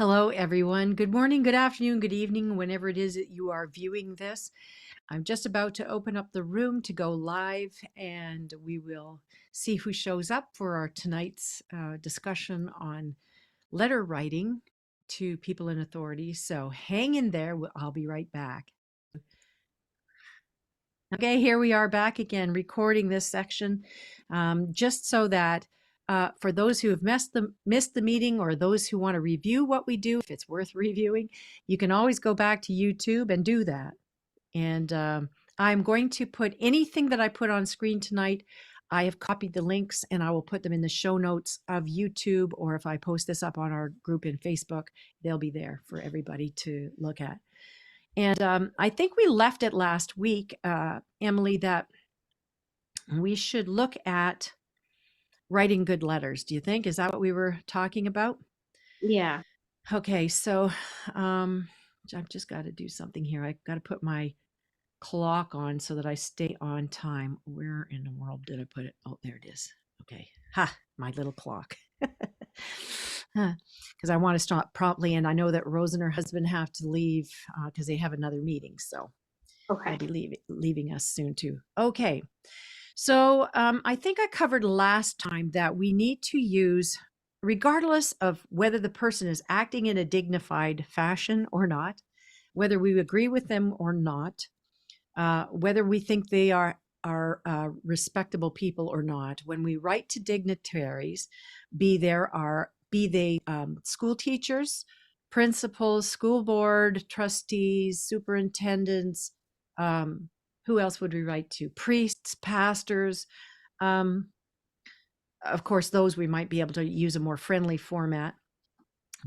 Hello, everyone. Good morning, good afternoon, good evening, whenever it is that you are viewing this. I'm just about to open up the room to go live, and we will see who shows up for our tonight's discussion on letter writing to people in authority. So hang in there. I'll be right back. Okay, here we are back again, recording this section, just so that for those who have missed the meeting or those who want to review what we do, if it's worth reviewing, you can always go back to YouTube and do that. And I'm going to put anything that I put on screen tonight. I have copied the links and I will put them in the show notes of YouTube, or if I post this up on our group in Facebook, they'll be there for everybody to look at. And I think we left it last week, Emily, that we should look at writing good letters. Do you think? Is that what we were talking about? Yeah. Okay, so I've just got to do something here. I got to put my clock on so that I stay on time. Where in the world did I put it? Oh, there it is. Okay. Ha, my little clock. Because I want to stop promptly, and I know that Rose and her husband have to leave because they have another meeting, so they'll Okay. be leaving us soon too. Okay, so I think I covered last time that we need to use, regardless of whether the person is acting in a dignified fashion or not, whether we agree with them or not, whether we think they are respectable people or not. When we write to dignitaries, be they school teachers, principals, school board trustees, superintendents, who else would we write to? Priests, pastors. Of course, those we might be able to use a more friendly format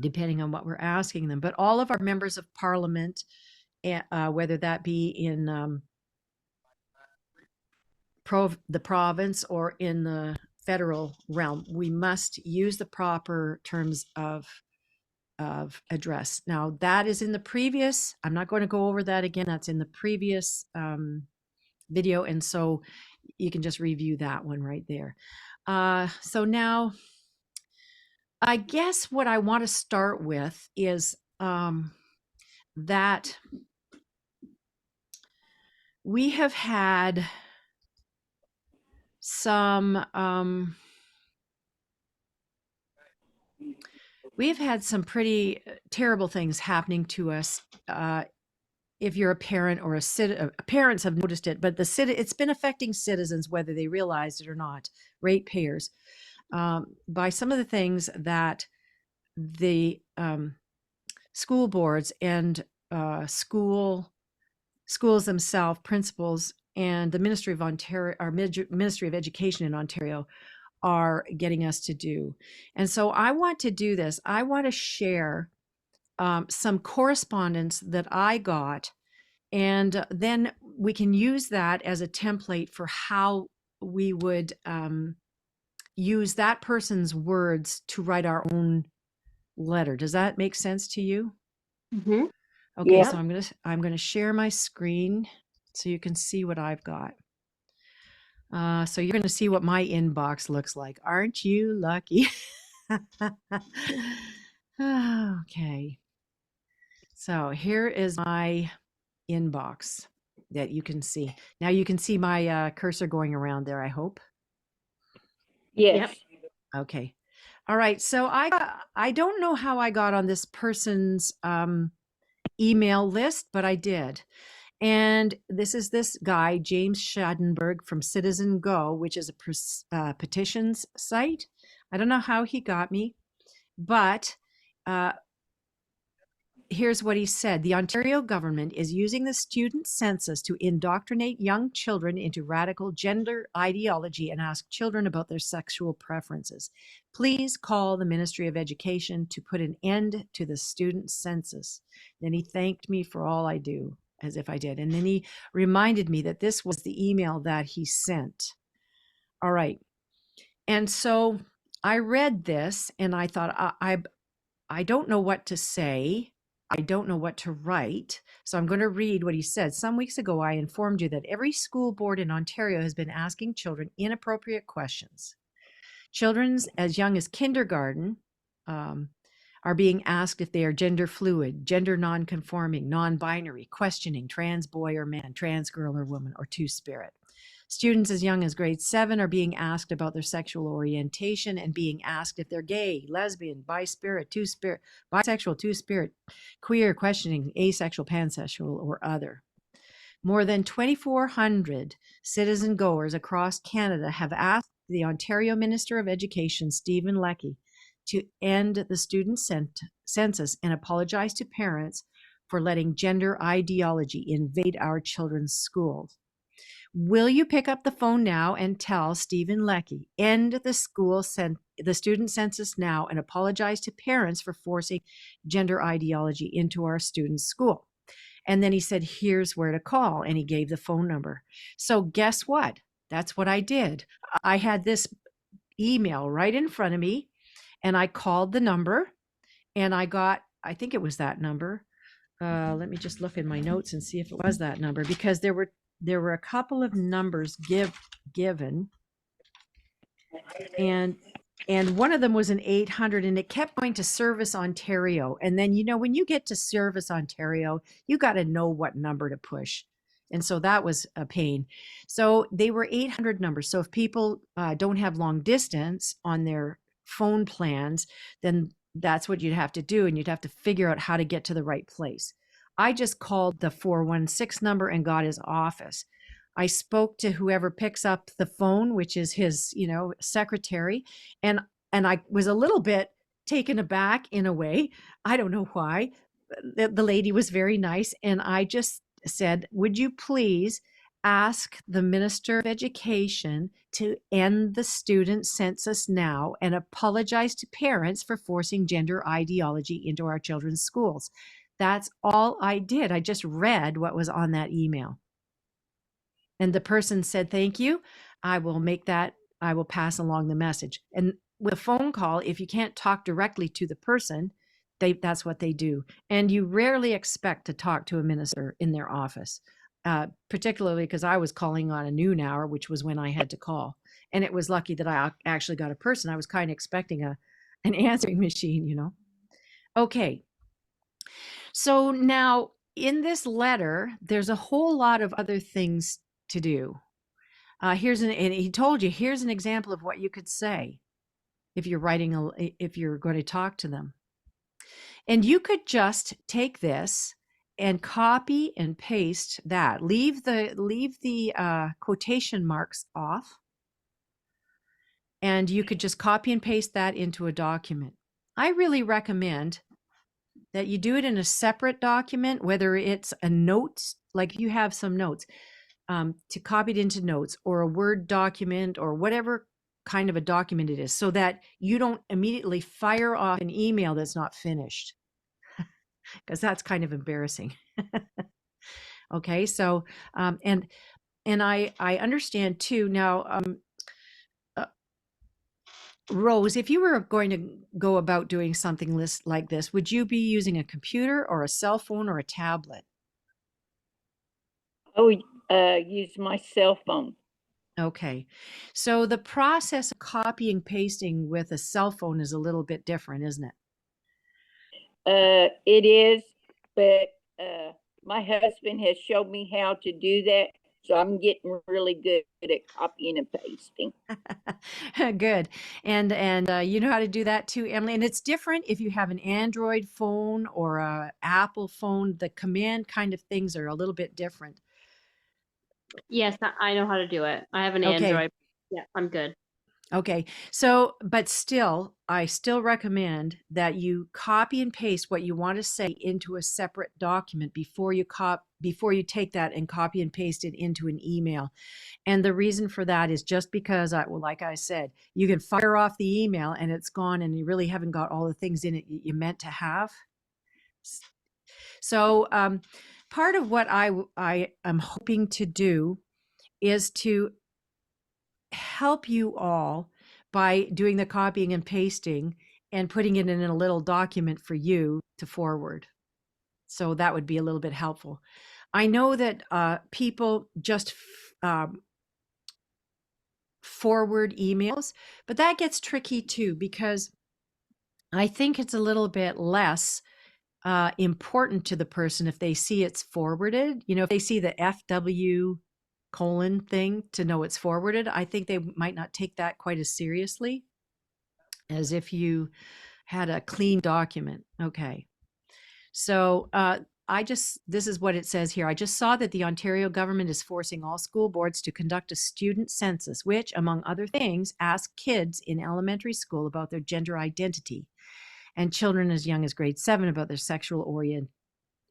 depending on what we're asking them. But all of our members of parliament, whether that be in the province or in the federal realm, we must use the proper terms of address. Now that is in the previous, I'm not going to go over that again. That's in the previous video. And so you can just review that one right there. So now I guess what I want to start with is that we have had some pretty terrible things happening to us. If you're a parent or parents have noticed it, but it's been affecting citizens whether they realize it or not, ratepayers, by some of the things that the school boards and schools themselves, principals, and the Ministry of Ontario, our Ministry of Education in Ontario, are getting us to do. And so I want to do this. I want to share some correspondence that I got, and then we can use that as a template for how we would use that person's words to write our own letter. Does that make sense to you? Mm-hmm. Okay, Yeah. so I'm gonna share my screen so you can see what I've got. So you're gonna see what my inbox looks like. Aren't you lucky? Okay. So here is my inbox that you can see. Now you can see my cursor going around there, I hope. Yes. Yep. Okay. All right. So I don't know how I got on this person's email list, but I did. And this is this guy, James Schadenberg from Citizen Go, which is a petitions site. I don't know how he got me, but here's what he said. The Ontario government is using the student census to indoctrinate young children into radical gender ideology and ask children about their sexual preferences. Please call the Ministry of Education to put an end to the student census. Then he thanked me for all I do, as if I did. And then he reminded me that this was the email that he sent. All right. And so I read this and I thought, I don't know what to say. I don't know what to write. So I'm going to read what he said. Some weeks ago, I informed you that every school board in Ontario has been asking children inappropriate questions. Children as young as kindergarten are being asked if they are gender fluid, gender non-conforming, non-binary, questioning, trans boy or man, trans girl or woman, or two-spirit. Students as young as grade 7 are being asked about their sexual orientation and being asked if they're gay, lesbian, bi-spirit, two-spirit, bisexual, two-spirit, queer, questioning, asexual, pansexual, or other. More than 2,400 citizen goers across Canada have asked the Ontario Minister of Education, Stephen Leckie, to end the student census and apologize to parents for letting gender ideology invade our children's schools. Will you pick up the phone now and tell Stephen Leckie, end the student census now and apologize to parents for forcing gender ideology into our students' school? And then he said, here's where to call. And he gave the phone number. So guess what? That's what I did. I had this email right in front of me and I called the number and I got, I think it was that number. Let me just look in my notes and see if it was that number, because there were a couple of numbers given, and one of them was an 800, and it kept going to Service Ontario. And then, when you get to Service Ontario, you got to know what number to push. And so that was a pain. So they were 800 numbers. So if people don't have long distance on their phone plans, then that's what you'd have to do. And you'd have to figure out how to get to the right place. I just called the 416 number and got his office. I spoke to whoever picks up the phone, which is his, secretary, and I was a little bit taken aback in a way. I don't know why. The lady was very nice, and I just said, "Would you please ask the Minister of Education to end the student census now and apologize to parents for forcing gender ideology into our children's schools?" That's all I did. I just read what was on that email. And the person said, "Thank you. I will pass along the message." And with a phone call, if you can't talk directly to the person, that's what they do. And you rarely expect to talk to a minister in their office, particularly because I was calling on a noon hour, which was when I had to call. And it was lucky that I actually got a person. I was kind of expecting an answering machine. Okay. So now in this letter, there's a whole lot of other things to do. And he told you, here's an example of what you could say if you're if you're going to talk to them. And you could just take this and copy and paste that. Leave the quotation marks off. And you could just copy and paste that into a document. I really recommend that you do it in a separate document, whether it's a notes, like if you have some notes, to copy it into notes or a Word document or whatever kind of a document it is, so that you don't immediately fire off an email that's not finished, because that's kind of embarrassing. Okay, so and I understand too now. Rose, if you were going to go about doing something like this, would you be using a computer or a cell phone or a tablet? Oh, use my cell phone. Okay. So the process of copying pasting with a cell phone is a little bit different, isn't it? It is, but my husband has showed me how to do that. So I'm getting really good at copying and pasting. Good. And you know how to do that too, Emily. And it's different if you have an Android phone or a Apple phone. The command kind of things are a little bit different. Yes, I know how to do it. I have an Okay. Android. Yeah, I'm good. Okay. So, but still, I still recommend that you copy and paste what you want to say into a separate document before you take that and copy and paste it into an email. And the reason for that is just because, like I said, you can fire off the email and it's gone and you really haven't got all the things in it you meant to have. So part of what I am hoping to do is to help you all by doing the copying and pasting and putting it in a little document for you to forward. So that would be a little bit helpful. I know that people just forward emails, but that gets tricky too, because I think it's a little bit less important to the person if they see it's forwarded. You know, if they see the FW colon thing to know it's forwarded, I think they might not take that quite as seriously as if you had a clean document. Okay. So this is what it says here. I just saw that the Ontario government is forcing all school boards to conduct a student census, which, among other things, asks kids in elementary school about their gender identity and children as young as grade 7 about their sexual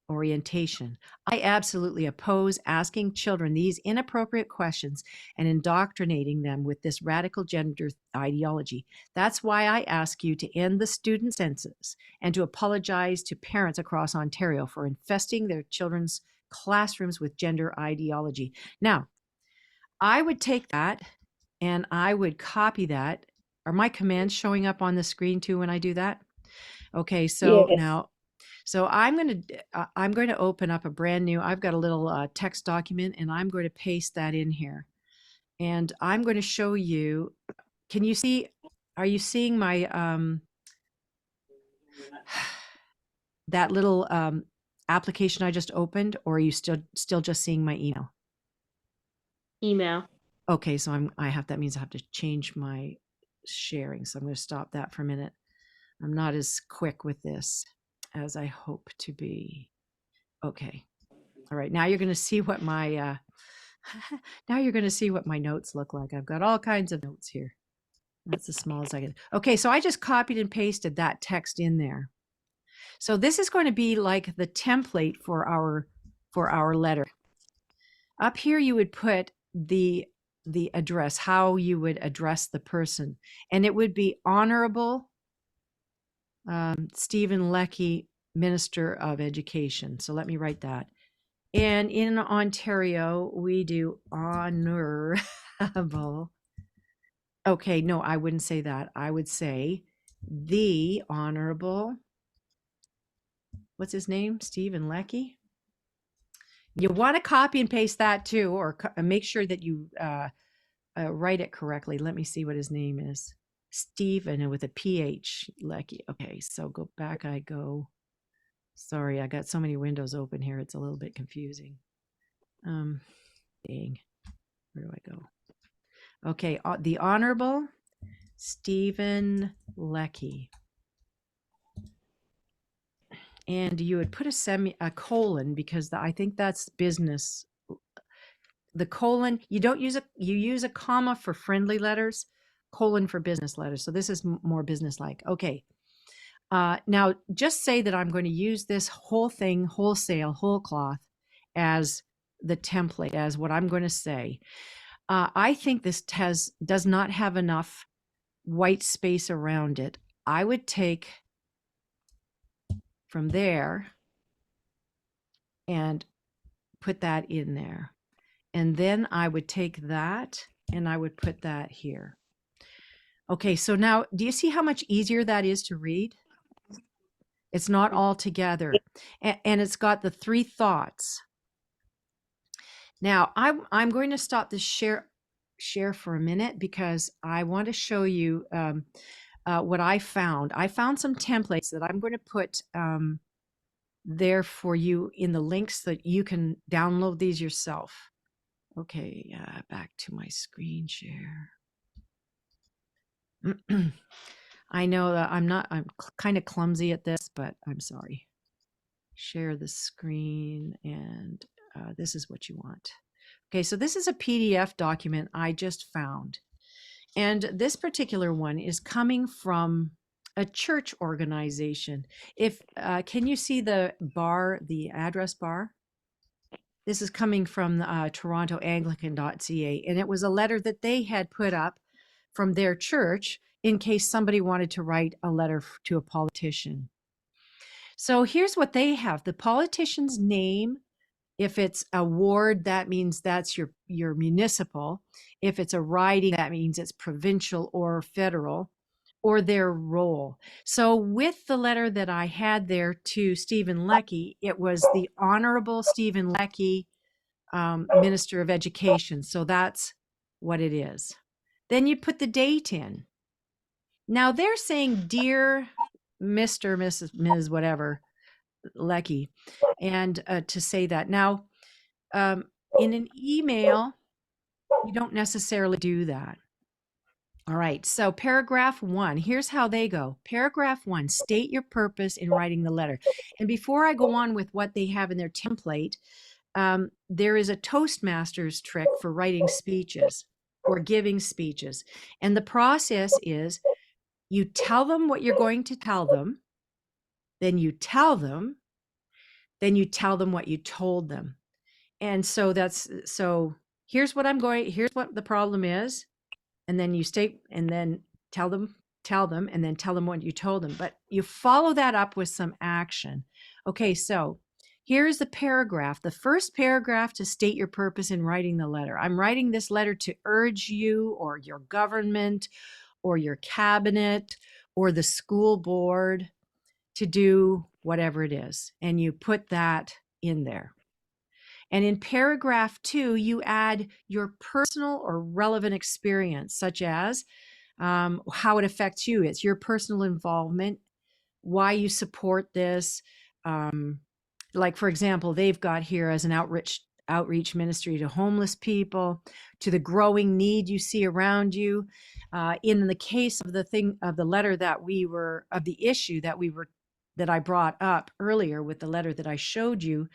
orientation. I absolutely oppose asking children these inappropriate questions and indoctrinating them with this radical gender ideology. That's why I ask you to end the student census and to apologize to parents across Ontario for infesting their children's classrooms with gender ideology. Now, I would take that and I would copy that. Are my commands showing up on the screen too when I do that? Okay, so Yes. now I'm going to open up a brand new, I've got a little text document and I'm going to paste that in here. And I'm going to show you, can you see, are you seeing my, that little application I just opened, or are you still just seeing my email? Email. Okay, so that means I have to change my sharing. So I'm going to stop that for a minute. I'm not as quick with this as I hope to be. Okay. All right. Now you're going to see what my now you're going to see what my notes look like. I've got all kinds of notes here. That's as small as I can. Okay, so I just copied and pasted that text in there. So this is going to be like the template for our letter. Up here you would put the address, how you would address the person, and it would be Honorable Stephen Leckie, Minister of Education. So let me write that. And in Ontario, we do honorable. Okay, no, I wouldn't say that. I would say the Honorable, what's his name? Stephen Leckie. You want to copy and paste that too, or make sure that you write it correctly. Let me see what his name is. Stephen with a PH, Leckie. Okay, so go back. I go. Sorry, I got so many windows open here. It's a little bit confusing. Dang. Where do I go? Okay, the Honorable Stephen Leckie. And you would put a colon because I think that's business. The colon, you use a comma for friendly letters, colon for business letters. So this is more business-like. Okay. Now just say that I'm going to use this whole thing, wholesale, whole cloth, as the template, as what I'm going to say. I think this does not have enough white space around it. I would take from there and put that in there. And then I would take that and I would put that here. Okay, so now do you see how much easier that is to read? It's not all together. And it's got the 3 thoughts. Now I'm going to stop the share for a minute because I want to show you what I found. I found some templates that I'm going to put there for you in the links that you can download these yourself. Okay, back to my screen share. I know that I'm kind of clumsy at this, but I'm sorry. Share the screen, and this is what you want. Okay, so this is a PDF document I just found. And this particular one is coming from a church organization. Can you see the bar, the address bar? This is coming from torontoanglican.ca, and it was a letter that they had put up from their church in case somebody wanted to write a letter to a politician. So here's what they have. The politician's name. If it's a ward, that means that's your municipal. If it's a riding, that means it's provincial or federal, or their role. So with the letter that I had there to Stephen Leckie, it was the Honorable Stephen Leckie, Minister of Education. So that's what it is. Then you put the date in. Now they're saying, Dear Mr., Mrs., Ms., whatever, Lecky, and to say that. Now, in an email, you don't necessarily do that. All right, so paragraph 1, here's how they go. Paragraph 1, state your purpose in writing the letter. And before I go on with what they have in their template, there is a Toastmasters trick for writing speeches or giving speeches. And the process is you tell them what you're going to tell them, then you tell them, then you tell them what you told them. And so here's what here's what the problem is. And then you state, and then tell them, and then tell them what you told them. But you follow that up with some action. Okay, so here's the paragraph, the first paragraph to state your purpose in writing the letter. I'm writing this letter to urge you or your government or your cabinet or the school board to do whatever it is. And you put that in there. And in paragraph 2, you add your personal or relevant experience, such as how it affects you. It's your personal involvement, why you support this. Like, for example, they've got here as an outreach ministry to homeless people, to the growing need you see around you. In the case of the letter of the issue that I brought up earlier with the letter that I showed you,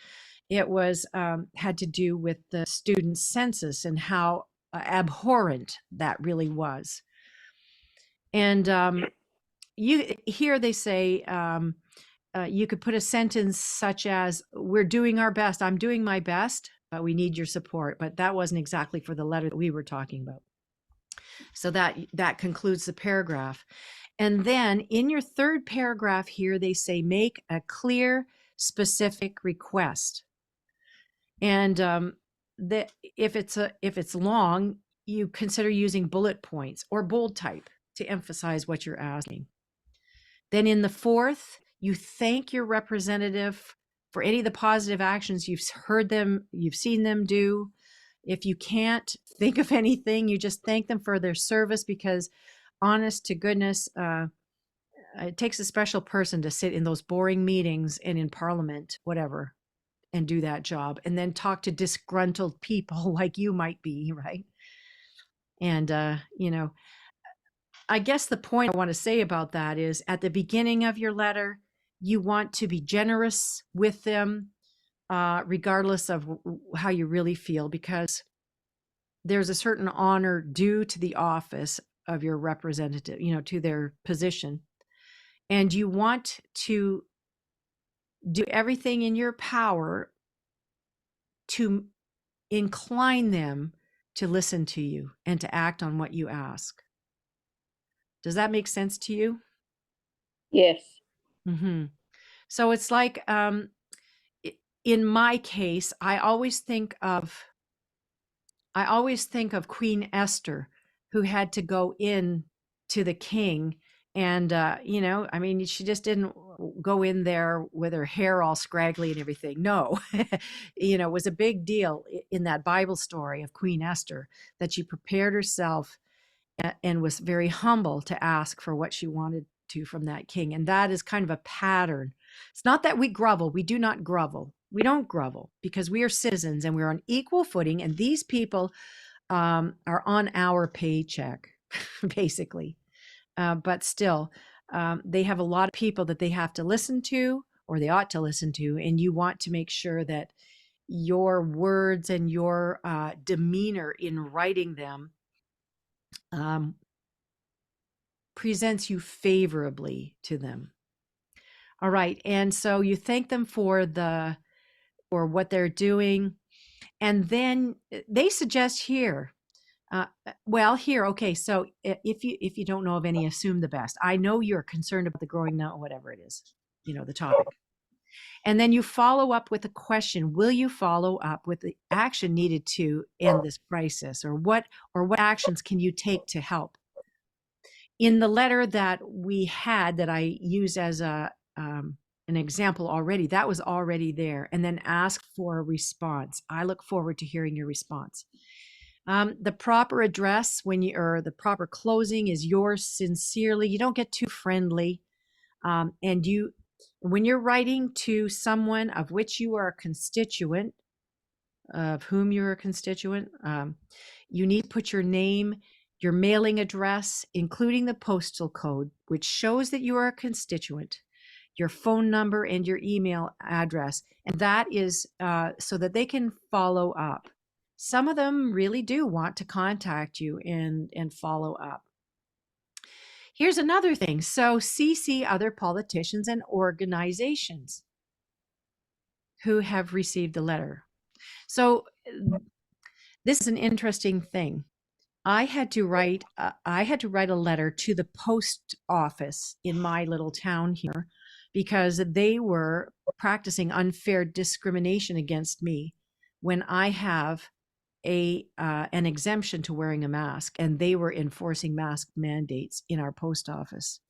it was had to do with the student census and how abhorrent that really was. And here they say you could put a sentence such as, "We're doing our best. I'm doing my best, but we need your support." But that wasn't exactly for the letter that we were talking about. So that concludes the paragraph. And then in your third paragraph here, they say, make a clear, specific request. And if it's long, you consider using bullet points or bold type to emphasize what you're asking. Then in the fourth, you thank your representative for any of the positive actions you've seen them do. If you can't think of anything, you just thank them for their service, because honest to goodness, it takes a special person to sit in those boring meetings and in Parliament, whatever, and do that job, and then talk to disgruntled people like you might be, right? And I guess the point I want to say about that is, at the beginning of your letter, you want to be generous with them, regardless of how you really feel, because there's a certain honor due to the office of your representative, to their position. And you want to do everything in your power to incline them to listen to you and to act on what you ask. Does that make sense to you? Yes. Mm-hmm. So it's like, in my case, I always think of Queen Esther, who had to go in to the king, and she just didn't go in there with her hair all scraggly and everything. No, it was a big deal in that Bible story of Queen Esther that she prepared herself and was very humble to ask for what she wanted to from that king. And that is kind of a pattern. It's not that we grovel. We do not grovel. We don't grovel, because we are citizens and we're on equal footing. And these people are on our paycheck, basically. But still, they have a lot of people that they have to listen to, or they ought to listen to. And you want to make sure that your words and your demeanor in writing them presents you favorably to them. All right. And so you thank them for what they're doing. And then they suggest here, okay, so if you don't know of any, assume the best. I know you're concerned about the growing now, whatever it is, the topic. And then you follow up with a question. Will you follow up with the action needed to end this crisis, or what actions can you take to help? In the letter that we had, that I used as an example already, that was already there. And then ask for a response. I look forward to hearing your response. The proper address or the proper closing is yours sincerely. You don't get too friendly. And when you're writing to someone of which you are a constituent, of whom you're a constituent, you need to put your name, your mailing address, including the postal code, which shows that you are a constituent, your phone number, and your email address. And that is so that they can follow up. Some of them really do want to contact you and follow up. Here's another thing. So CC other politicians and organizations who have received the letter. So this is an interesting thing. I had to write a letter to the post office in my little town here because they were practicing unfair discrimination against me when I have an exemption to wearing a mask, and they were enforcing mask mandates in our post office.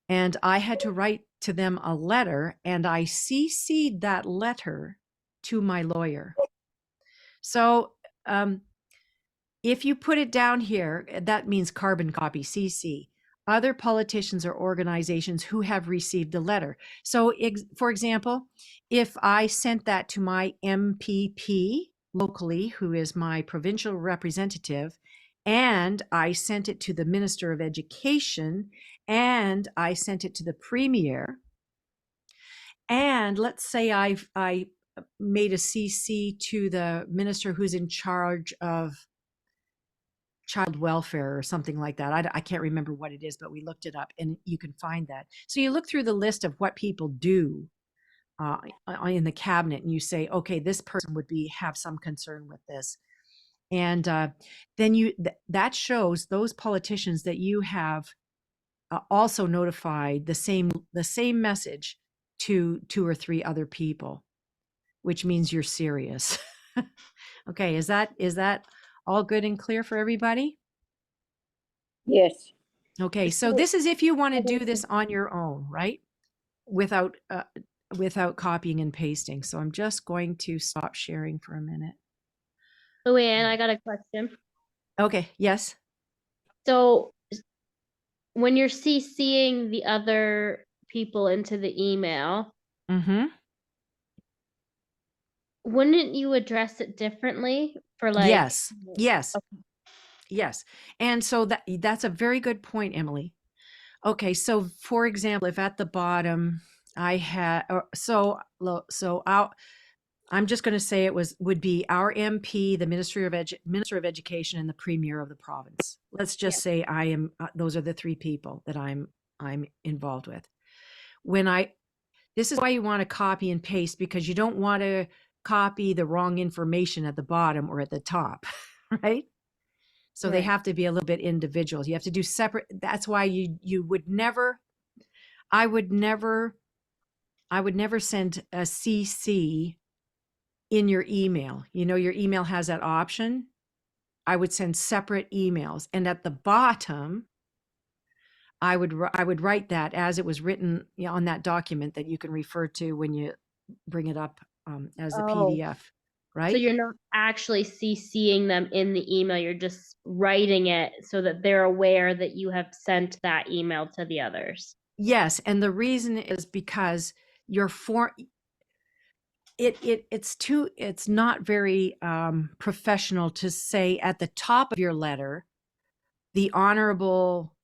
And I had to write to them a letter, and I CC'd that letter to my lawyer. So if you put it down here, that means carbon copy, CC, other politicians or organizations who have received the letter. So for example, if I sent that to my MPP locally, who is my provincial representative, and I sent it to the Minister of Education, and I sent it to the Premier, and let's say I made a CC to the minister who's in charge of child welfare or something like that. I can't remember what it is, but we looked it up and you can find that. So you look through the list of what people do in the cabinet and you say, okay, this person would have some concern with this. And then that shows those politicians that you have also notified the same message to 2 or 3 other people, which means you're serious. Okay, is that all good and clear for everybody? Yes. Okay, so this is if you want to do this on your own, right? Without copying and pasting. So I'm just going to stop sharing for a minute. Luann, I got a question. Okay, yes. So when you're CCing the other people into the email, wouldn't you address it differently for like? Yes. Yes. And so that's a very good point, Emily. Okay, so for example, if at the bottom I had, I'm just going to say it would be our MP, the Minister of Education, and the Premier of the province. Let's just say I am. Those are the 3 people that I'm involved with. This is why you want to copy and paste, because you don't want to copy the wrong information at the bottom or at the top, right? So they have to be a little bit individual. You have to do separate. That's why you would never, I would never send a CC in your email. You know, your email has that option. I would send separate emails. And at the bottom, I would write that as it was written on that document that you can refer to when you bring it up as a PDF. Right? So you're not actually CCing them in the email. You're just writing it so that they're aware that you have sent that email to the others. Yes. And the reason is because it's not very professional to say at the top of your letter, the Honorable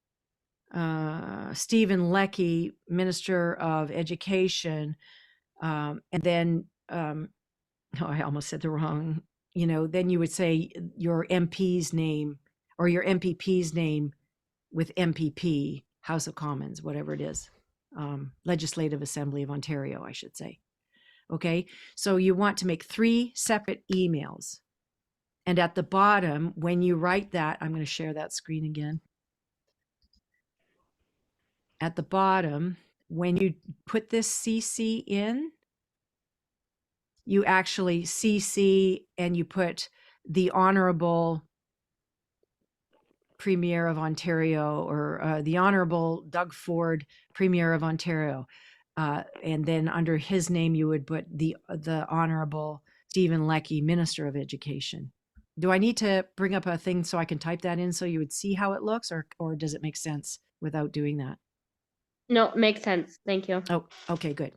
Stephen Leckie, Minister of Education, and then I almost said the wrong, then you would say your MP's name or your MPP's name with MPP, House of Commons, whatever it is, Legislative Assembly of Ontario, I should say. Okay, so you want to make 3 separate emails. And at the bottom, when you write that, I'm going to share that screen again. At the bottom, when you put this CC in, you actually CC and you put the Honorable Premier of Ontario, or the Honorable Doug Ford, Premier of Ontario. And then under his name, you would put the Honorable Stephen Leckie, Minister of Education. Do I need to bring up a thing so I can type that in so you would see how it looks, or does it make sense without doing that? No, makes sense. Thank you. Oh, okay, good.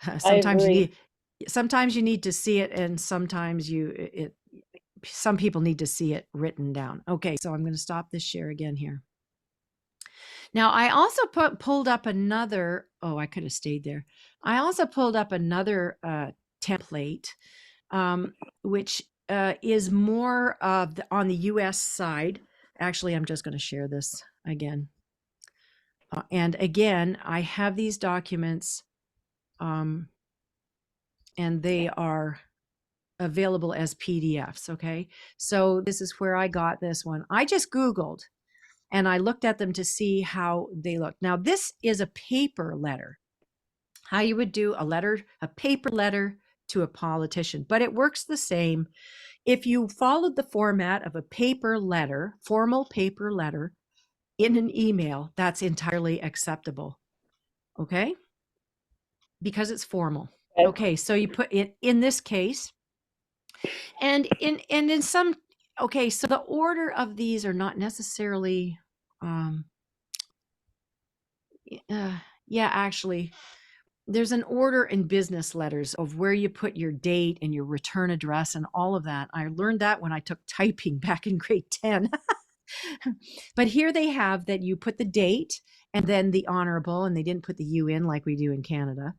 I Sometimes you agree. need, sometimes you need to see it, and sometimes some people need to see it written down. Okay, so I'm going to stop this share again here. Now, I also pulled up another, oh, I could have stayed there. I also pulled up another template, which is more of on the US side. Actually, I'm just going to share this again. And again, I have these documents, and they are available as PDFs. Okay. So this is where I got this one. I just Googled and I looked at them to see how they look. Now, this is a paper letter, how you would do a paper letter to a politician, but it works the same. If you followed the format of a paper letter, formal paper letter in an email, that's entirely acceptable. Okay. Because it's formal. Okay. So you put it in this case, and in some, okay, so the order of these are not necessarily, yeah, actually, there's an order in business letters of where you put your date and your return address and all of that. I learned that when I took typing back in grade 10. But here they have that you put the date and then the honorable, and they didn't put the U in like we do in Canada,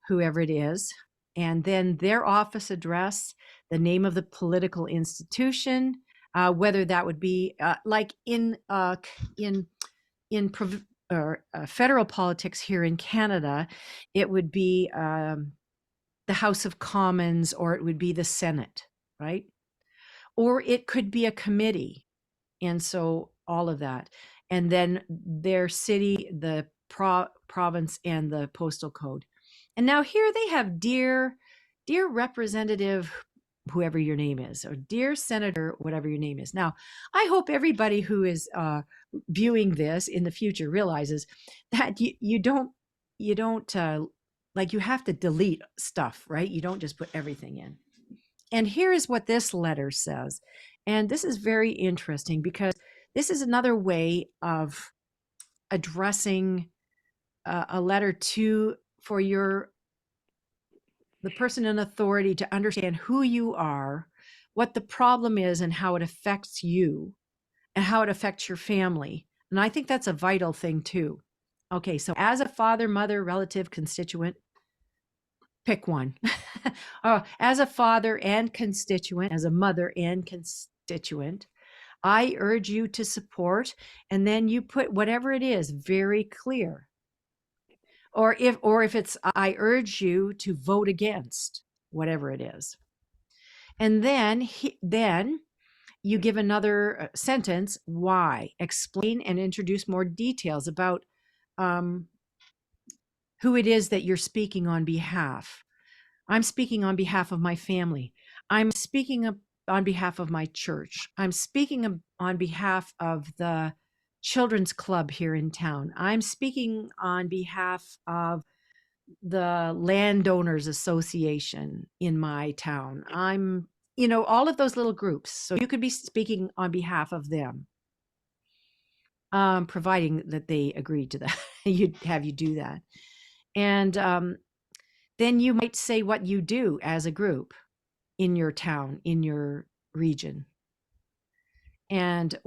whoever it is, and then their office address, the name of the political institution, whether that would be like in federal politics here in Canada, it would be the House of Commons, or it would be the Senate, right? Or it could be a committee. And so all of that. And then their city, the province, and the postal code. And now here they have dear representative, whoever your name is, or dear senator, whatever your name is. Now, I hope everybody who is viewing this in the future realizes that you don't like, you have to delete stuff, right? You don't just put everything in. And here is what this letter says. And this is very interesting because this is another way of addressing a letter for the person in authority to understand who you are, what the problem is, and how it affects you, and how it affects your family. And I think that's a vital thing too. Okay, so as a father, mother, relative, constituent, pick one. As a father and constituent, as a mother and constituent, I urge you to support, and then you put whatever it is very clear. Or if it's, I urge you to vote against, whatever it is. And then you give another sentence, why, explain and introduce more details about who it is that you're speaking on behalf. I'm speaking on behalf of my family. I'm speaking on behalf of my church. I'm speaking on behalf of the children's club here in town. I'm speaking on behalf of the landowners association in my town. I'm, all of those little groups. So you could be speaking on behalf of them, providing that they agreed to that. You'd have you do that. And then you might say what you do as a group in your town, in your region. And,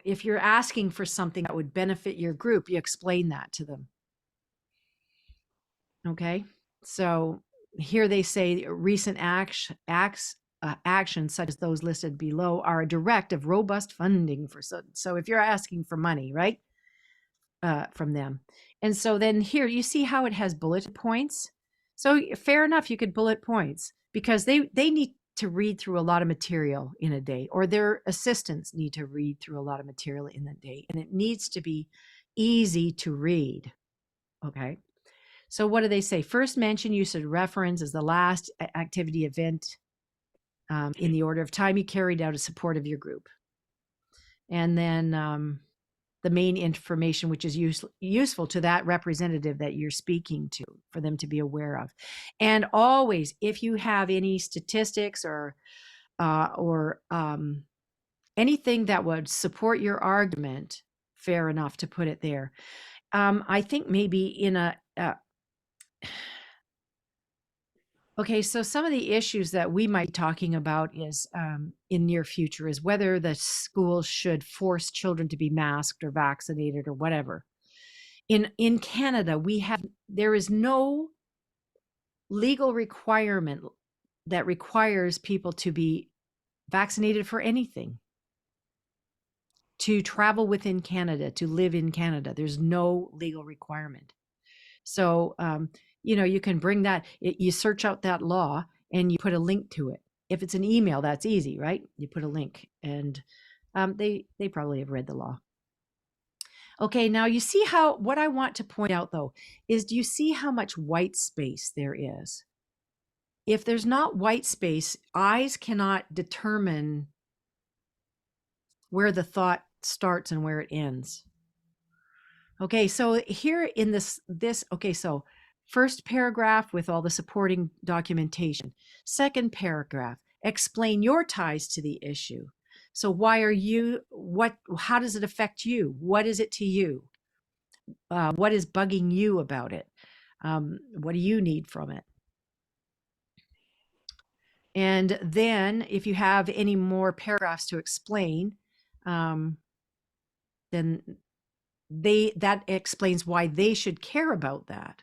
if you're asking for something that would benefit your group, you explain that to them. Okay. So here they say recent actions such as those listed below are a direct of robust funding for, so if you're asking for money, right, from them. And so then here you see how it has bullet points. So fair enough, you could bullet points because they need to read through a lot of material in a day, or their assistants need to read through a lot of material in a day, and it needs to be easy to read. Okay. So what do they say? First mention use of reference as the last activity event in the order of time you carried out in support of your group. And then the main information which is useful to that representative that you're speaking to, for them to be aware of. And always, if you have any statistics or anything that would support your argument, fair enough to put it there. I think maybe in a okay, so some of the issues that we might be talking about is in near future is whether the schools should force children to be masked or vaccinated or whatever. In Canada, there is no legal requirement that requires people to be vaccinated for anything, to travel within Canada, to live in Canada. There's no legal requirement. So, you can bring that, you search out that law and you put a link to it. If it's an email, that's easy, right? You put a link, and they probably have read the law. Okay, now you see what I want to point out though is, do you see how much white space there is? If there's not white space, eyes cannot determine where the thought starts and where it ends. Okay, so here in this, okay, so first paragraph with all the supporting documentation. Second paragraph, explain your ties to the issue. So how does it affect you? What is it to you? What is bugging you about it? What do you need from it? And then if you have any more paragraphs to explain, then that explains why they should care about that.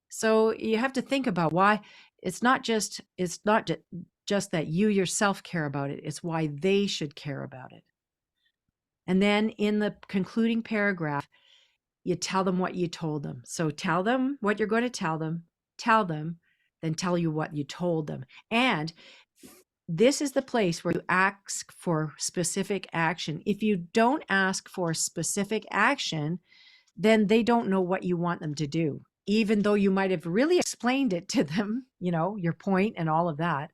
So you have to think about why it's not just that you yourself care about it, it's why they should care about it. And then in the concluding paragraph, you tell them what you told them. So tell them what you're going to tell them, then tell you what you told them. And this is the place where you ask for specific action. If you don't ask for specific action, then they don't know what you want them to do, even though you might have really explained it to them, your point and all of that.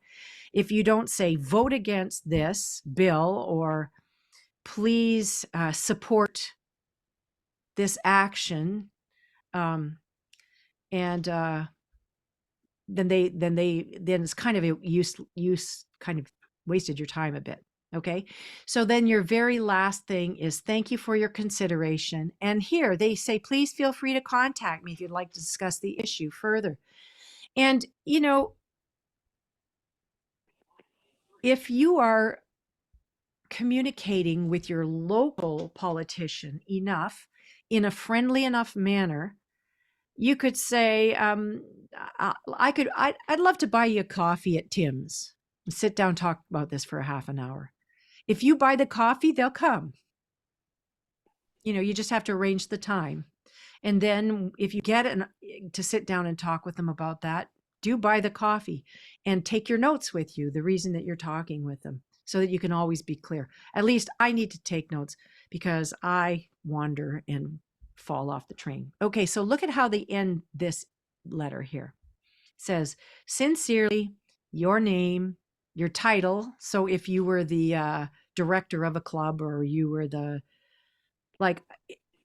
If you don't say, vote against this bill, or please support this action, and then it's kind of a use kind of wasted your time a bit. Okay, so then your very last thing is, thank you for your consideration. And here they say, please feel free to contact me if you'd like to discuss the issue further. And if you are communicating with your local politician enough in a friendly enough manner, you could say, I'd love to buy you a coffee at Tim's and sit down, talk about this for a half an hour. If you buy the coffee, they'll come. You just have to arrange the time. And then if you get to sit down and talk with them about that, do buy the coffee and take your notes with you, the reason that you're talking with them, so that you can always be clear. At least I need to take notes because I wander and fall off the train. Okay, so look at how they end this letter here. It says, sincerely, your name, your title. So if you were the director of a club, or you were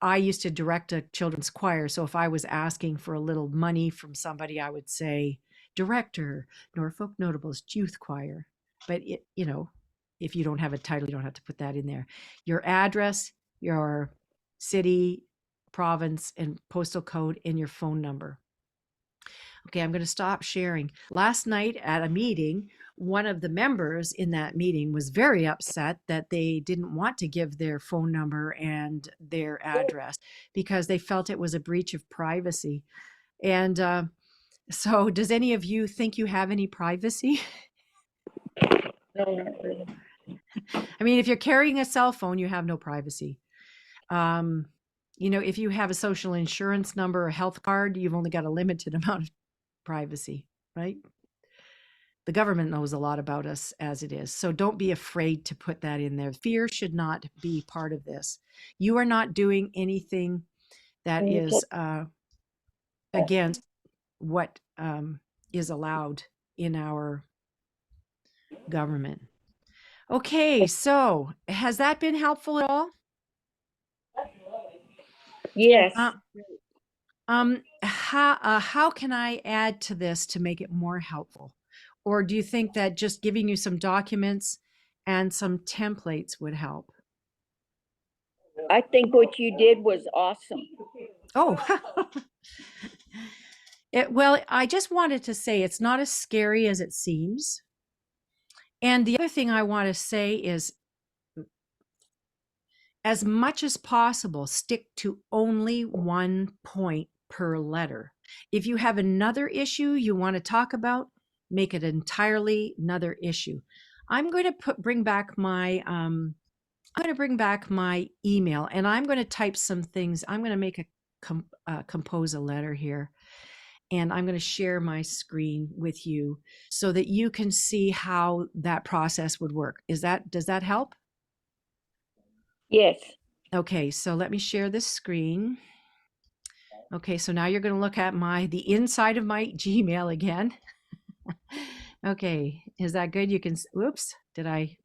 I used to direct a children's choir. So if I was asking for a little money from somebody, I would say, Director, Norfolk Notables Youth Choir. But if you don't have a title, you don't have to put that in there. Your address, your city, province, and postal code, and your phone number. Okay, I'm going to stop sharing. Last night at a meeting, one of the members in that meeting was very upset that they didn't want to give their phone number and their address because they felt it was a breach of privacy. And so does any of you think you have any privacy? No, not really. I mean, if you're carrying a cell phone, you have no privacy. If you have a social insurance number or health card, you've only got a limited amount of privacy, right? The government knows a lot about us as it is. So don't be afraid to put that in there. Fear should not be part of this. You are not doing anything that is against what is allowed in our government. Okay, so has that been helpful at all? Yes. How can I add to this to make it more helpful? Or do you think that just giving you some documents and some templates would help? I think what you did was awesome. Oh, well, I just wanted to say it's not as scary as it seems. And the other thing I want to say is, as much as possible, stick to only 1 point per letter. If you have another issue you want to talk about, make it entirely another issue. I'm going to bring back my email, and I'm going to type some things. I'm going to make compose a letter here, and I'm going to share my screen with you so that you can see how that process would work. Does that help? Yes. Okay, so let me share this screen. Okay, so now you're going to look at the inside of my Gmail again. Okay, is that good? You can, whoops, did I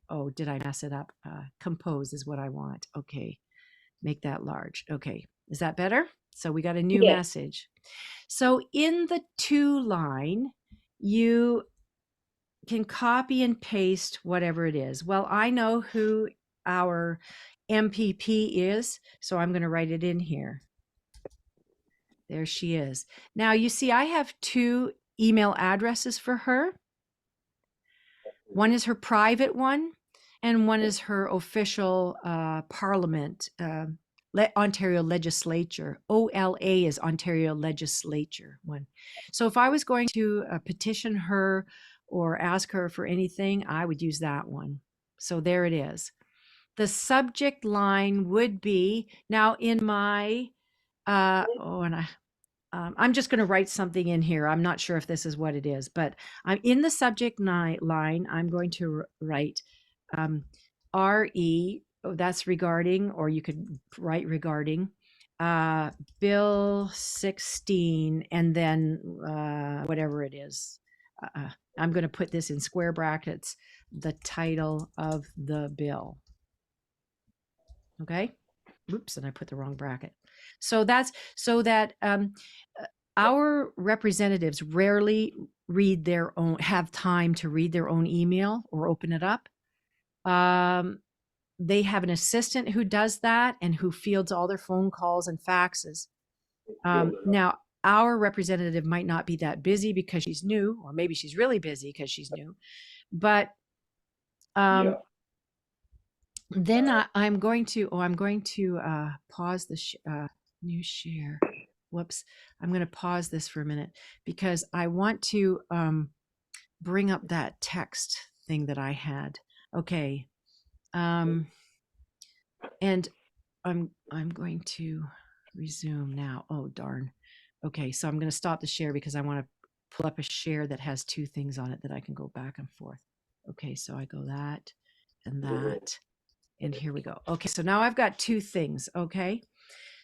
mess it up? Compose is what I want. Okay, make that large. Okay, is that better? So we got a new Yes. message. So in the to line, you can copy and paste whatever it is. Well, I know who our MPP is, so I'm going to write it in here. There she is. Now you see I have 2 email addresses for her. One is her private one, and one is her official Parliament, Ontario Legislature. OLA is Ontario Legislature one. So if I was going to petition her or ask her for anything, I would use that one. So there it is. The subject line would be, now in my, I'm just going to write something in here. I'm not sure if this is what it is, but I'm in the subject line. I'm going to write RE. Oh, that's regarding, or you could write regarding Bill 16, and then whatever it is. I'm going to put this in square brackets, the title of the bill. Okay. Oops, and I put the wrong bracket. So that's so that our representatives rarely have time to read their own email or open it up. They have an assistant who does that and who fields all their phone calls and faxes. Now, our representative might not be that busy because she's new, or maybe she's really busy because she's new. But then I'm going to pause the new share. Whoops. I'm going to pause this for a minute because I want to bring up that text thing that I had. Okay. And I'm going to resume now. Oh, darn. Okay. So I'm going to stop the share because I want to pull up a share that has 2 things on it that I can go back and forth. Okay. So I go that and that. And here we go. Okay, so now I've got 2 things, okay?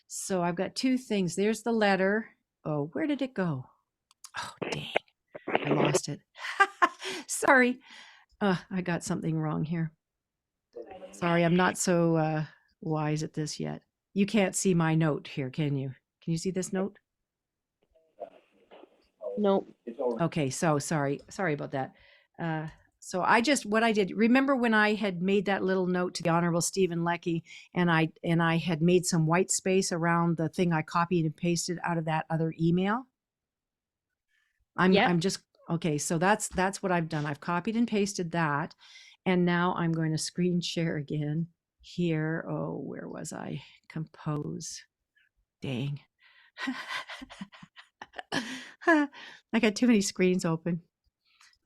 So I've got 2 things. There's the letter. Oh, where did it go? Oh, dang. I lost it. Sorry. I got something wrong here. Sorry, I'm not so wise at this yet. You can't see my note here, can you? Can you see this note? Nope. Okay, so sorry about that. So what I did, remember when I had made that little note to the Honorable Stephen Leckie, and I had made some white space around the thing I copied and pasted out of that other email? I'm just, okay, so that's what I've done. I've copied and pasted that, and now I'm going to screen share again here. Oh, where was I? Compose. Dang. I got too many screens open.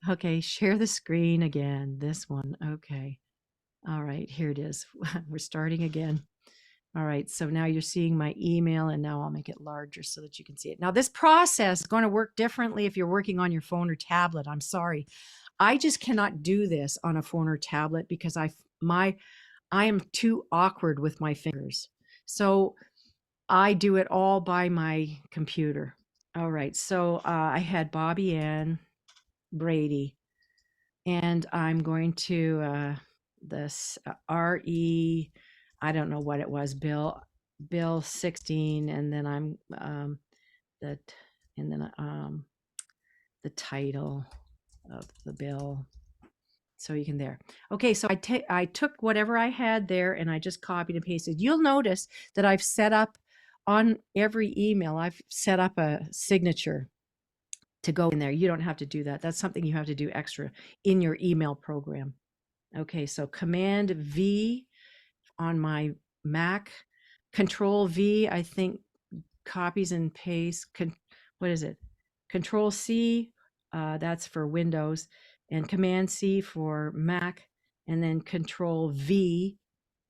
Okay, share the screen again. This one. Okay. All right, here it is. We're starting again. All right, so now you're seeing my email, and now I'll make it larger so that you can see it. Now, this process is going to work differently if you're working on your phone or tablet. I'm sorry. I just cannot do this on a phone or tablet because I am too awkward with my fingers. So I do it all by my computer. All right, so I had Bobby Ann Brady, and I'm going to this RE, I don't know what it was, Bill 16, and then I'm the title of the bill. So you can there. Okay, so I took whatever I had there and I just copied and pasted. You'll notice that I've set up on every email, I've set up a signature to go in there. You don't have to do that. That's something you have to do extra in your email program. Okay, so Command V on my Mac, Control V, I think copies and paste. What is it? Control C, that's for Windows, and Command C for Mac, and then Control V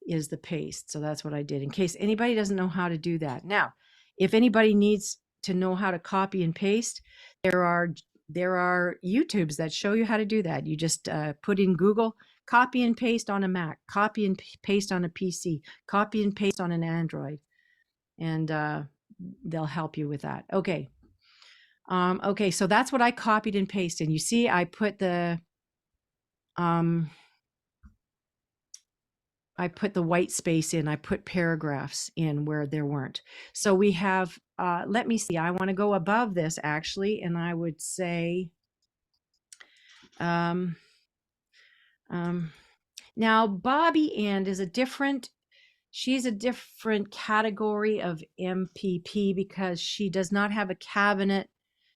is the paste. So that's what I did in case anybody doesn't know how to do that. Now, if anybody needs to know how to copy and paste, there are YouTubes that show you how to do that. You just put in Google, copy and paste on a Mac, copy and paste on a PC, copy and paste on an Android, and they'll help you with that. Okay. Okay, so that's what I copied and pasted. And you see, I put the white space in. I put paragraphs in where there weren't. So we have, let me see, I want to go above this actually, and I would say, now Bobby Ann is she's a different category of MPP because she does not have a cabinet.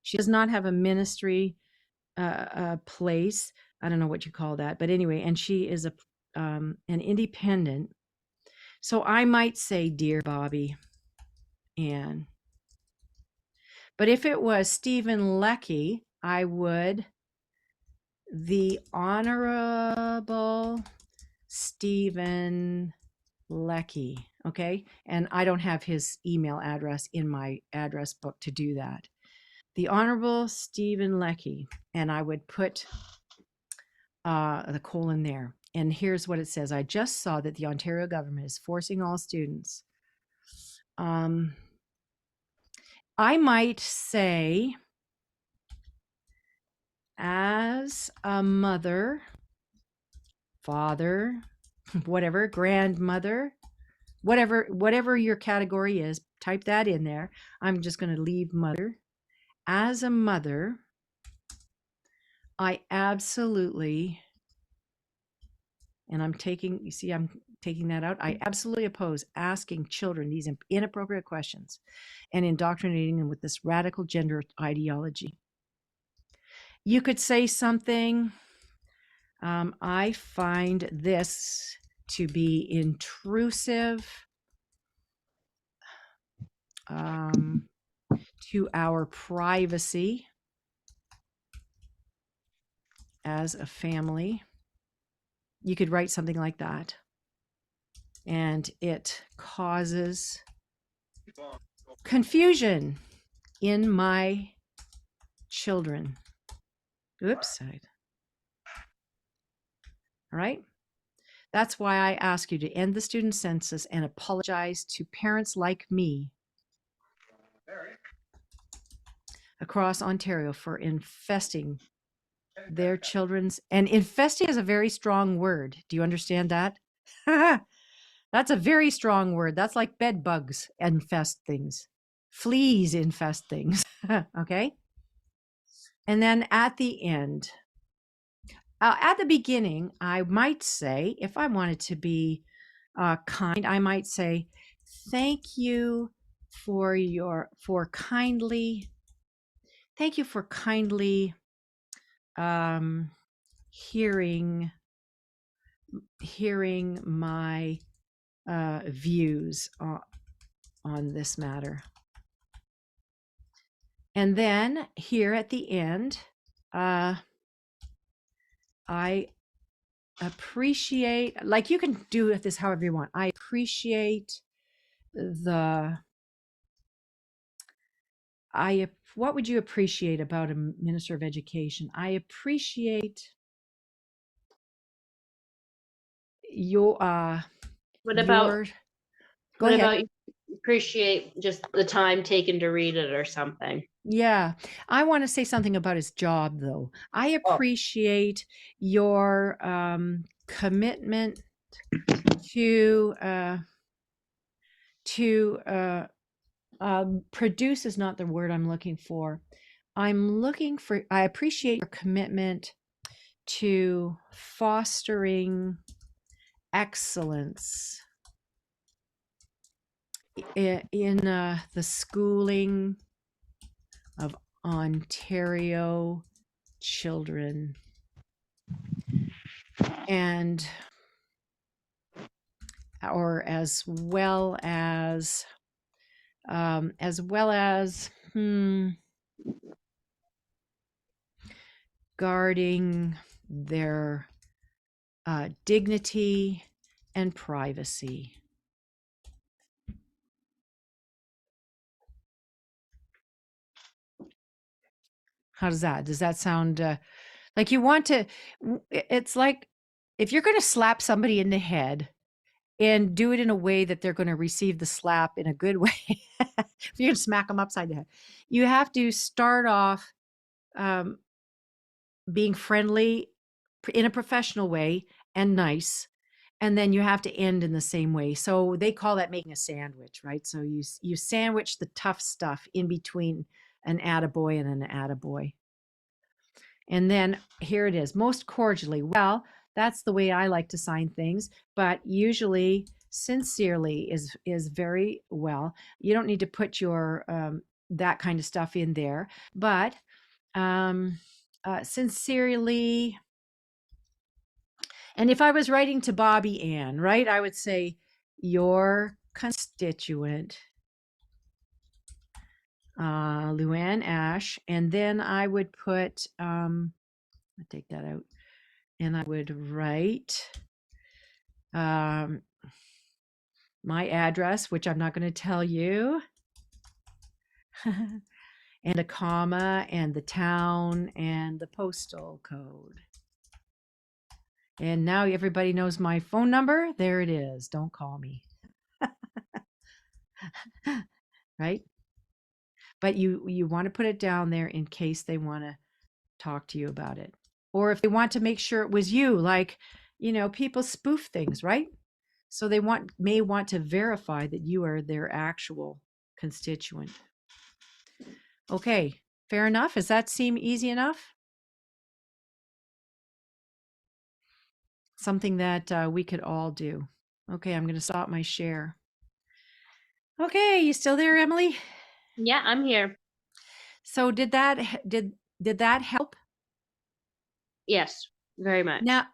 She does not have a ministry place. I don't know what you call that, but anyway, and she is an independent. So I might say, dear Bobby Ann. But if it was Stephen Leckie, I would, the Honorable Stephen Leckie. Okay. And I don't have his email address in my address book to do that. The Honorable Stephen Leckie. And I would put the colon there. And here's what it says. I just saw that the Ontario government is forcing all students. I might say, as a mother, father, whatever, grandmother, whatever your category is, type that in there. I'm just going to leave mother. As a mother, I absolutely, and I'm taking that out. I absolutely oppose asking children these inappropriate questions and indoctrinating them with this radical gender ideology. You could say something, I find this to be intrusive to our privacy as a family. You could write something like that. And it causes confusion in my children. Oops. All right. That's why I ask you to end the student census and apologize to parents like me across Ontario for infesting their children's, and infesting is a very strong word. Do you understand that? That's a very strong word. That's like bed bugs infest things. Fleas infest things. Okay. And then at the end, at the beginning, I might say, if I wanted to be kind, I might say, thank you for kindly hearing my views on this matter. And then here at the end, I appreciate, like you can do this however you want. I appreciate what would you appreciate about a minister of education? I appreciate your What about your, go what ahead. about you appreciate just the time taken to read it or something? Yeah, I want to say something about his job, though. I appreciate your commitment to produce is not the word I'm looking for. I appreciate your commitment to fostering excellence in the schooling of Ontario children, and or as well as guarding their dignity and privacy. How does that? Does that sound like you want to? It's like if you're going to slap somebody in the head and do it in a way that they're going to receive the slap in a good way. If you're going to smack them upside the head, you have to start off being friendly in a professional way and nice, and then you have to end in the same way. So they call that making a sandwich, right? So you sandwich the tough stuff in between an attaboy and an attaboy. And then here it is, most cordially. Well, that's the way I like to sign things, but usually sincerely is very well. You don't need to put your that kind of stuff in there, but sincerely. And if I was writing to Bobby Ann, right, I would say your constituent, Luann Ash, and then I would put, I'll take that out, and I would write my address, which I'm not going to tell you, and a comma, and the town, and the postal code. And now everybody knows my phone number. There it is. Don't call me. Right? But you want to put it down there in case they want to talk to you about it. Or if they want to make sure it was you, like, people spoof things, right? So they may want to verify that you are their actual constituent. Okay, fair enough. Does that seem easy enough? Something that we could all do. Okay, I'm going to stop my share. Okay, you still there, Emily? Yeah, I'm here. So did that help? Yes, very much. Now,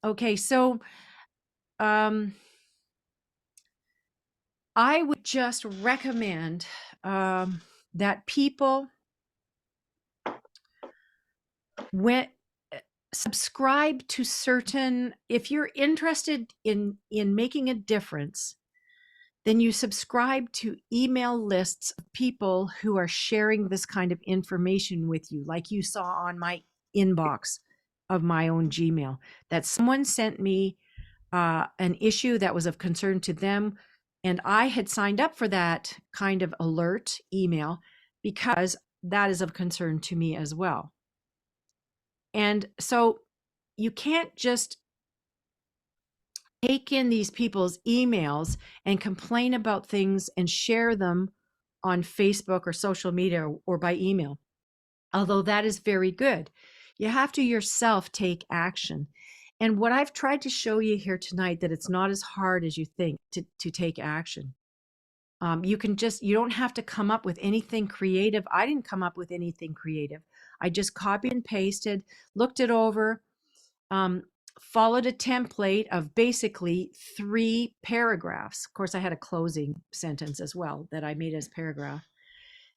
okay, so I would just recommend that people subscribe to certain, if you're interested in making a difference, then you subscribe to email lists of people who are sharing this kind of information with you, like you saw on my inbox of my own Gmail, that someone sent me an issue that was of concern to them. And I had signed up for that kind of alert email because that is of concern to me as well. And so you can't just take in these people's emails and complain about things and share them on Facebook or social media or by email, although that is very good. You have to yourself take action. And what I've tried to show you here tonight, that it's not as hard as you think to take action. You don't have to come up with anything creative. I didn't come up with anything creative. I just copied and pasted, looked it over, followed a template of basically 3 paragraphs. Of course, I had a closing sentence as well that I made as paragraph,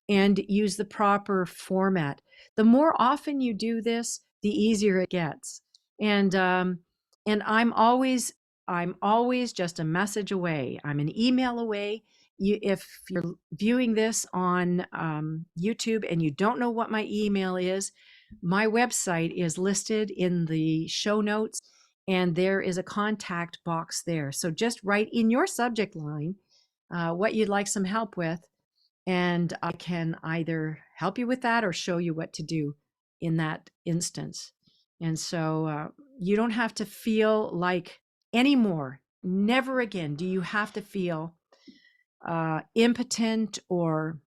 and use the proper format. The more often you do this, the easier it gets. And I'm always just a message away. I'm an email away. If you're viewing this on YouTube and you don't know what my email is, my website is listed in the show notes, and there is a contact box there. So just write in your subject line what you'd like some help with, and I can either help you with that or show you what to do in that instance. And so you don't have to feel like anymore, never again do you have to feel impotent or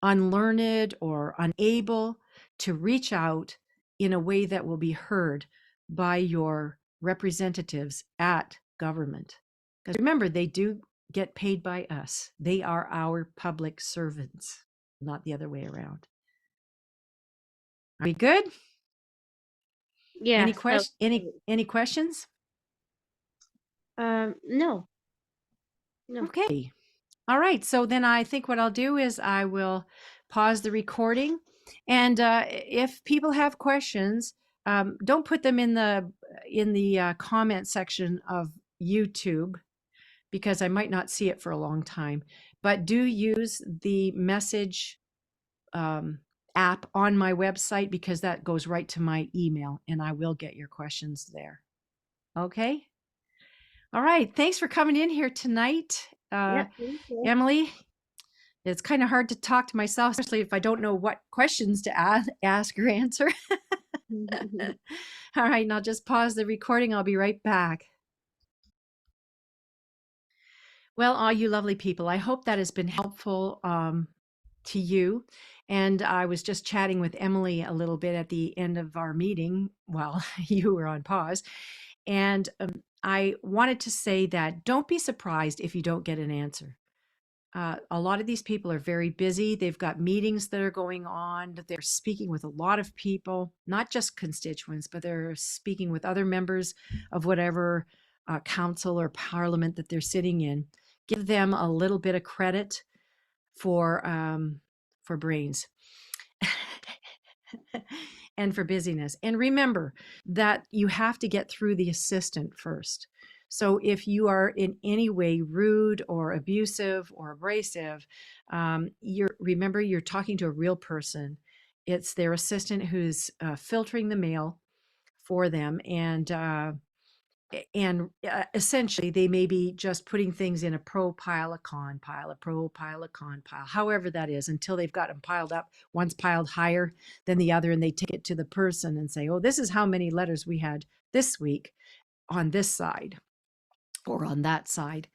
unlearned or unable to reach out in a way that will be heard by your representatives at government. Because remember, they do get paid by us. They are our public servants, not the other way around. Are we good? Yes. Any questions? No. No. Okay. All right. So then I think what I'll do is I will pause the recording. And if people have questions, don't put them in the comment section of YouTube, because I might not see it for a long time. But do use the message app on my website, because that goes right to my email, and I will get your questions there. Okay. All right. Thanks for coming in here tonight. Yeah, thank you. Emily, it's kind of hard to talk to myself, especially if I don't know what questions to ask or answer. All right. And I'll just pause the recording. I'll be right back. Well, all you lovely people, I hope that has been helpful to you. And I was just chatting with Emily a little bit at the end of our meeting while you were on pause. And I wanted to say that don't be surprised if you don't get an answer. A lot of these people are very busy. They've got meetings that are going on. They're speaking with a lot of people, not just constituents, but they're speaking with other members of whatever council or parliament that they're sitting in. Give them a little bit of credit for brains and for busyness. And remember that you have to get through the assistant first. So if you are in any way rude or abusive or abrasive, remember you're talking to a real person. It's their assistant who's filtering the mail for them, and essentially they may be just putting things in a pro pile, a con pile, a pro pile, a con pile, however that is, until they've got them piled up, one's piled higher than the other, and they take it to the person and say, oh, this is how many letters we had this week on this side or on that side.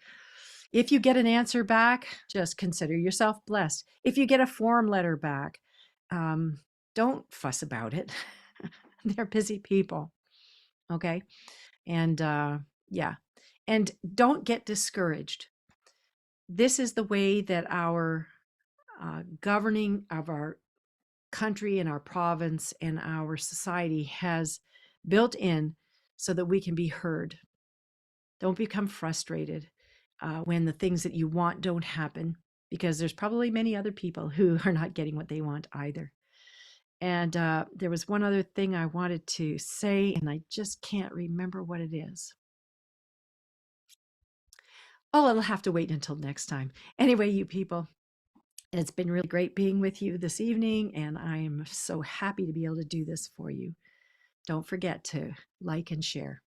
If you get an answer back, just consider yourself blessed. If you get a form letter back, don't fuss about it. They're busy people. Okay. And yeah, and don't get discouraged. This is the way that our governing of our country and our province and our society has built in so that we can be heard. Don't become frustrated when the things that you want don't happen, because there's probably many other people who are not getting what they want either. And there was one other thing I wanted to say, and I just can't remember what it is. Oh, it'll have to wait until next time. Anyway, you people, it's been really great being with you this evening, and I am so happy to be able to do this for you. Don't forget to like and share.